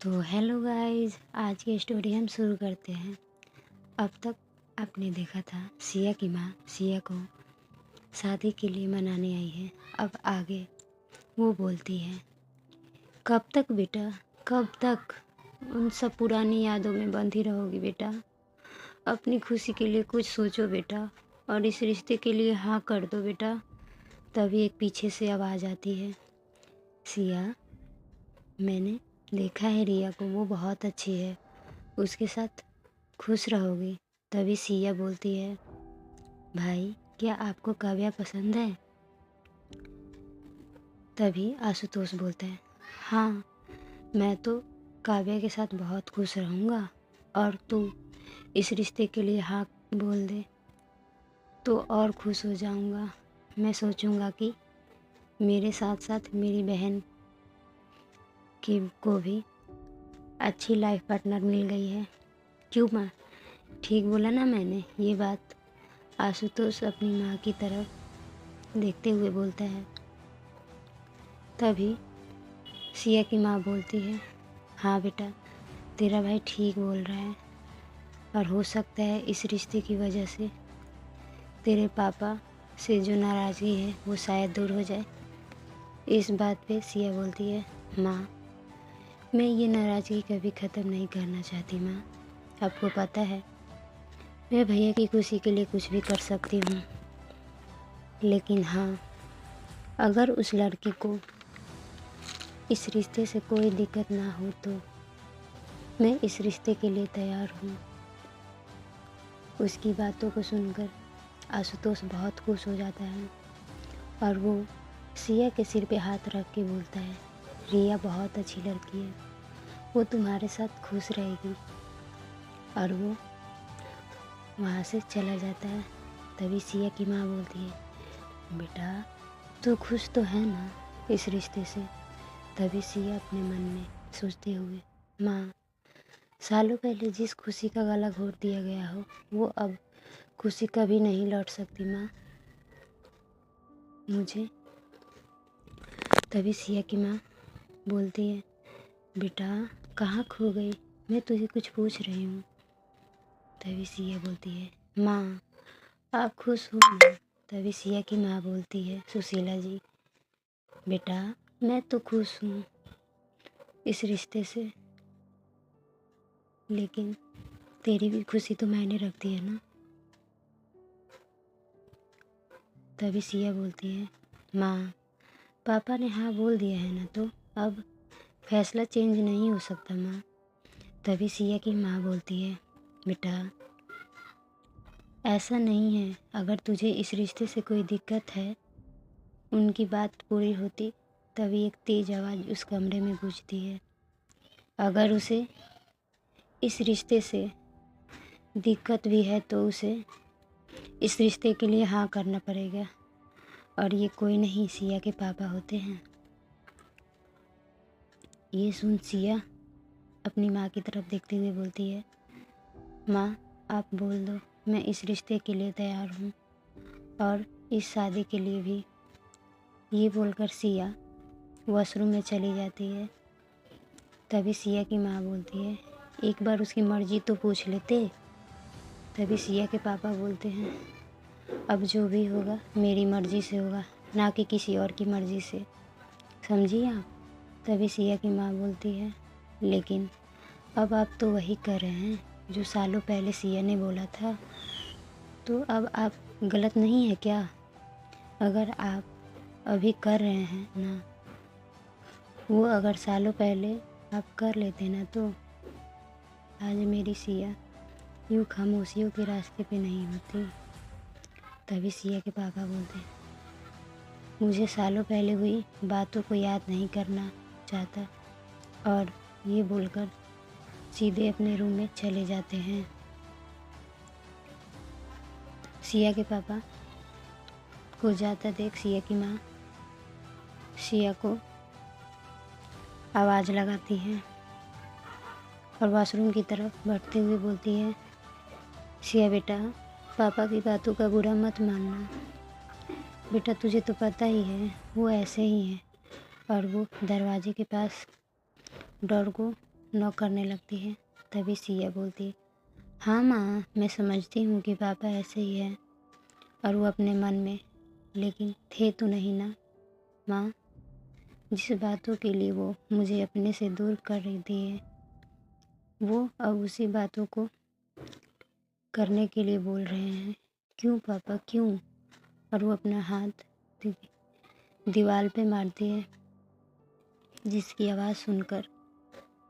तो hello guys, आज की स्टोरी हम शुरू करते हैं। अब तक आपने देखा था सिया की माँ सिया को शादी के लिए मनाने आई है। अब आगे वो बोलती है, कब तक बेटा, कब तक उन सब पुरानी यादों में बंधी रहोगी बेटा। अपनी खुशी के लिए कुछ सोचो बेटा और इस रिश्ते के लिए हाँ कर दो बेटा। तभी एक पीछे से आवाज़ आती है, सिया, मैंने देखा है रिया को, वो बहुत अच्छी है, उसके साथ खुश रहोगी। तभी सिया बोलती है, भाई क्या आपको काव्या पसंद है? तभी आशुतोष बोलता है, हाँ, मैं तो काव्या के साथ बहुत खुश रहूँगा और तू इस रिश्ते के लिए हाँ बोल दे तो और खुश हो जाऊँगा। मैं सोचूँगा कि मेरे साथ साथ मेरी बहन की को भी अच्छी लाइफ पार्टनर मिल गई है। क्यों माँ, ठीक बोला ना मैंने? ये बात आशुतोष अपनी माँ की तरफ देखते हुए बोलता है। तभी सिया की माँ बोलती है, हाँ बेटा, तेरा भाई ठीक बोल रहा है और हो सकता है इस रिश्ते की वजह से तेरे पापा से जो नाराज़गी है वो शायद दूर हो जाए। इस बात पे सिया बोलती है, माँ, मैं ये नाराज़गी कभी ख़त्म नहीं करना चाहती माँ। आपको पता है मैं भैया की खुशी के लिए कुछ भी कर सकती हूँ, लेकिन हाँ, अगर उस लड़की को इस रिश्ते से कोई दिक्कत ना हो तो मैं इस रिश्ते के लिए तैयार हूँ। उसकी बातों को सुनकर आशुतोष बहुत खुश हो जाता है और वो सिया के सिर पे हाथ रख के बोलता है, रिया बहुत अच्छी लड़की है, वो तुम्हारे साथ खुश रहेगी। और वो वहाँ से चला जाता है। तभी सिया की माँ बोलती है, बेटा तू खुश तो है ना इस रिश्ते से? तभी सिया अपने मन में सोचते हुए, माँ, सालों पहले जिस खुशी का गला घोट दिया गया हो वो अब खुशी कभी नहीं लौट सकती माँ मुझे। तभी सिया की माँ बोलती है, बेटा कहाँ खो गई, मैं तुझे कुछ पूछ रही हूँ। तभी सिया बोलती है, माँ आप खुश हो ना? तभी सिया की माँ बोलती है, सुशीला जी, बेटा मैं तो खुश हूँ इस रिश्ते से, लेकिन तेरी भी खुशी तो मायने रखती है ना। तभी सिया बोलती है, माँ पापा ने हाँ बोल दिया है ना, तो अब फैसला चेंज नहीं हो सकता माँ। तभी सिया की माँ बोलती है, बेटा ऐसा नहीं है, अगर तुझे इस रिश्ते से कोई दिक्कत है। उनकी बात पूरी होती तभी एक तेज़ आवाज़ उस कमरे में गूंजती है, अगर उसे इस रिश्ते से दिक्कत भी है तो उसे इस रिश्ते के लिए हाँ करना पड़ेगा। और ये कोई नहीं, सिया के पापा होते हैं। ये सुन सिया अपनी माँ की तरफ देखते हुए बोलती है, माँ आप बोल दो, मैं इस रिश्ते के लिए तैयार हूँ और इस शादी के लिए भी। ये बोलकर सिया वॉशरूम में चली जाती है। तभी सिया की माँ बोलती है, एक बार उसकी मर्ज़ी तो पूछ लेते। तभी सिया के पापा बोलते हैं, अब जो भी होगा मेरी मर्ज़ी से होगा, ना कि किसी और की मर्ज़ी से, समझिए आप। तभी सिया की माँ बोलती है, लेकिन अब आप तो वही कर रहे हैं जो सालों पहले सिया ने बोला था, तो अब आप गलत नहीं है क्या? अगर आप अभी कर रहे हैं ना, वो अगर सालों पहले आप कर लेते ना, तो आज मेरी सिया यूँ खामोशियों के रास्ते पे नहीं होती। तभी सिया के पापा बोलते हैं, मुझे सालों पहले हुई बातों को याद नहीं करना चाहता। और ये बोलकर सीधे अपने रूम में चले जाते हैं। सिया के पापा को जाता देख सिया की माँ सिया को आवाज़ लगाती है और वॉशरूम की तरफ बढ़ते हुए बोलती है, सिया बेटा, पापा की बातों का बुरा मत मानना बेटा, तुझे तो पता ही है वो ऐसे ही है। और वो दरवाजे के पास डोर को नॉक करने लगती है। तभी सिया बोलती है, हाँ माँ, मैं समझती हूँ कि पापा ऐसे ही है और वो अपने मन में, लेकिन थे तो नहीं ना माँ। जिस बातों के लिए वो मुझे अपने से दूर कर रही थी, वो अब उसी बातों को करने के लिए बोल रहे हैं। क्यों पापा, क्यों? और वो अपना हाथ दीवार पे मारती है, जिसकी आवाज़ सुनकर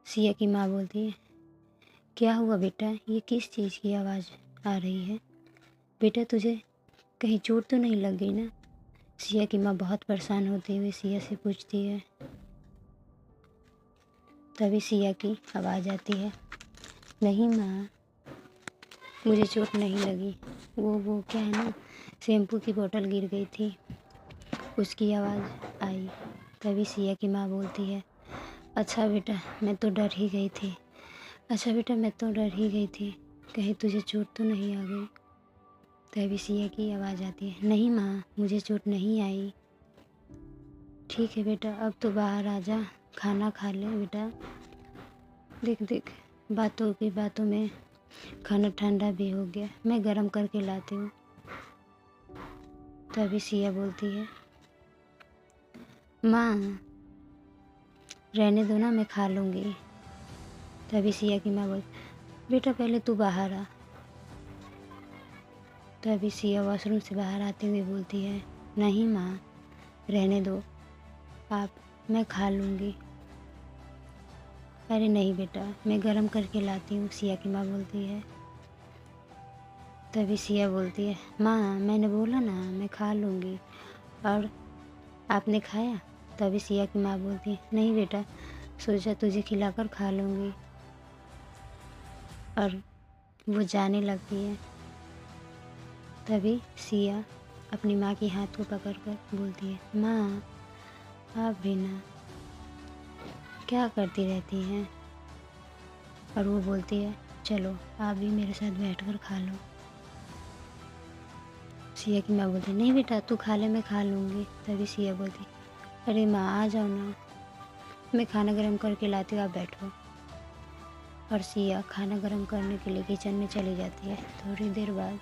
सिया की माँ बोलती है, क्या हुआ बेटा, ये किस चीज़ की आवाज़ आ रही है? बेटा तुझे कहीं चोट तो नहीं लग गई ना? सिया की माँ बहुत परेशान होती हुई सिया से पूछती है। तभी सिया की आवाज़ आती है, नहीं माँ, मुझे चोट नहीं लगी। वो क्या है ना, शैम्पू की बोतल गिर गई थी, उसकी आवाज़ आई। तभी सिया की माँ बोलती है, अच्छा बेटा, मैं तो डर ही गई थी। अच्छा बेटा, मैं तो डर ही गई थी, कहीं तुझे चोट तो नहीं आ गई। तभी सिया की आवाज़ आती है, नहीं माँ, मुझे चोट नहीं आई। ठीक है बेटा, अब तो बाहर आ जा, खाना खा ले बेटा। देख देख, बातों की बातों में खाना ठंडा भी हो गया, मैं गरम करके लाती हूँ। तभी सिया बोलती है, माँ रहने दो ना, मैं खा लूँगी। तभी सिया की माँ बोलती, बेटा पहले तू बाहर आ। तभी सिया वॉशरूम से बाहर आते हुए बोलती है, नहीं माँ, रहने दो आप, मैं खा लूँगी। अरे नहीं बेटा, मैं गरम करके लाती हूँ, सिया की माँ बोलती है। तभी सिया बोलती है, माँ मैंने बोला ना, मैं खा लूँगी, और आपने खाया? तभी सिया की माँ बोलती है, नहीं बेटा, सोचा तुझे खिलाकर खा लूँगी। और वो जाने लगती है। तभी सिया अपनी माँ के हाथ को पकड़कर बोलती है, माँ आप भी ना क्या करती रहती हैं? और वो बोलती है, चलो आप भी मेरे साथ बैठकर खा लो। सिया की माँ बोलती है, नहीं बेटा तू खा ले, मैं खा लूँगी। तभी सिया बोलती, अरे माँ आ जाओ ना, मैं खाना गर्म करके लाती हूँ, आप बैठो। और सिया खाना गर्म करने के लिए किचन में चली जाती है। थोड़ी देर बाद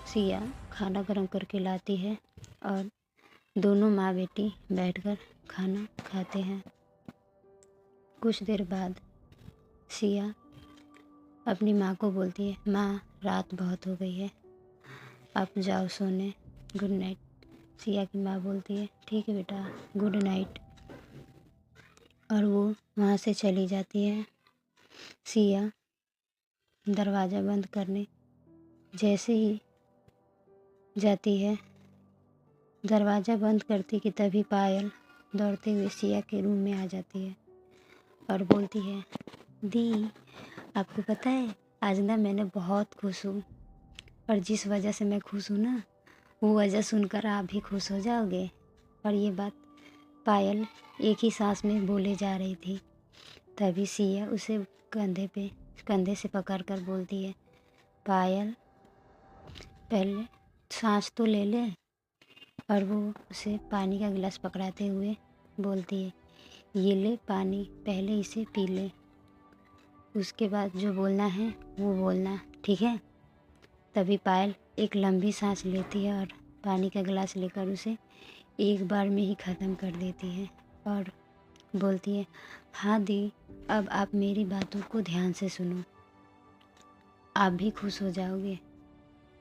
सिया खाना गर्म करके लाती है और दोनों माँ बेटी बैठकर खाना खाते हैं। कुछ देर बाद सिया अपनी माँ को बोलती है, माँ रात बहुत हो गई है, आप जाओ सोने, गुड नाइट। सिया की माँ बोलती है, ठीक है बेटा, गुड नाइट। और वो वहाँ से चली जाती है। सिया दरवाज़ा बंद करने जैसे ही जाती है, दरवाज़ा बंद करती कि तभी पायल दौड़ते हुए सिया के रूम में आ जाती है और बोलती है, दी आपको पता है आज ना मैंने बहुत खुश हूँ, और जिस वजह से मैं खुश हूँ ना, वो वजह सुनकर आप भी खुश हो जाओगे। और ये बात पायल एक ही सांस में बोले जा रही थी। तभी सिया उसे कंधे से पकड़कर बोलती है, पायल पहले सांस तो ले ले। और वो उसे पानी का गिलास पकड़ाते हुए बोलती है, ये ले पानी, पहले इसे पी ले, उसके बाद जो बोलना है वो बोलना, ठीक है? तभी पायल एक लंबी सांस लेती है और पानी का गिलास लेकर उसे एक बार में ही ख़त्म कर देती है और बोलती है, हाँ दी, अब आप मेरी बातों को ध्यान से सुनो, आप भी खुश हो जाओगे।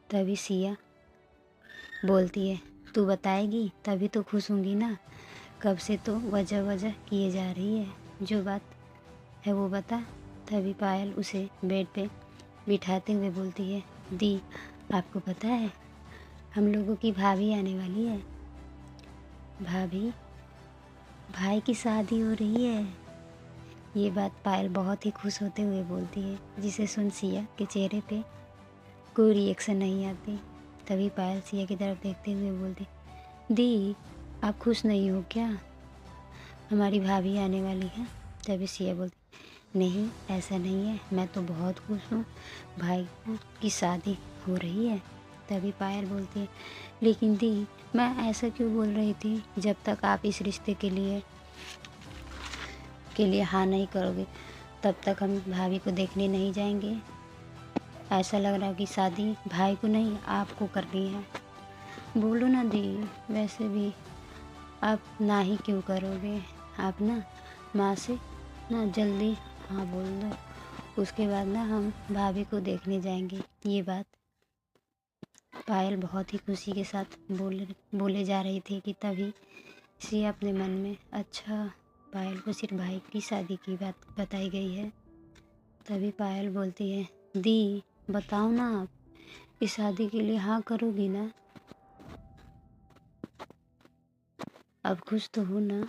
तभी सिया बोलती है, तू बताएगी तभी तो खुश होंगी ना, कब से तो वजह वजह किए जा रही है, जो बात है वो बता। तभी पायल उसे बेड पे बिठाते हुए बोलती है, दी आपको पता है हम लोगों की भाभी आने वाली है, भाभी भाई की शादी हो रही है। ये बात पायल बहुत ही खुश होते हुए बोलती है, जिसे सुन सिया के चेहरे पे कोई रिएक्शन नहीं आती। तभी पायल सिया की तरफ देखते हुए बोलती, दी आप खुश नहीं हो क्या, हमारी भाभी आने वाली है। तभी सिया बोलती, नहीं ऐसा नहीं है, मैं तो बहुत खुश हूँ, भाई की शादी हो रही है। तभी पायल बोलती है, लेकिन दी मैं ऐसा क्यों बोल रही थी, जब तक आप इस रिश्ते के लिए हाँ नहीं करोगे तब तक हम भाभी को देखने नहीं जाएंगे। ऐसा लग रहा है कि शादी भाई को नहीं आपको करनी है। बोलो ना दी, वैसे भी आप ना ही क्यों करोगे। आप ना माँ से ना जल्दी हाँ बोल दो, उसके बाद ना हम भाभी को देखने जाएंगे। ये बात पायल बहुत ही खुशी के साथ बोले जा रही थी कि तभी सिया अपने मन में, अच्छा पायल को सिर्फ भाई की शादी की बात बताई गई है। तभी पायल बोलती है, दी बताओ ना, आप इस शादी के लिए हाँ करोगी ना। अब खुश तो हो ना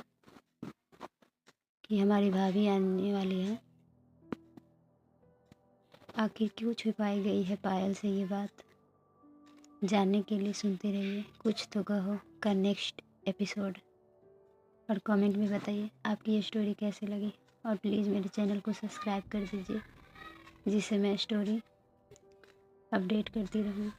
कि हमारी भाभी आने वाली है। आखिर क्यों छुपाई गई है पायल से ये बात, जानने के लिए सुनते रहिए कुछ तो कहो का नेक्स्ट एपिसोड। और कमेंट में बताइए आपकी ये स्टोरी कैसी लगी। और प्लीज़ मेरे चैनल को सब्सक्राइब कर दीजिए, जिससे मैं स्टोरी अपडेट करती रहूँ।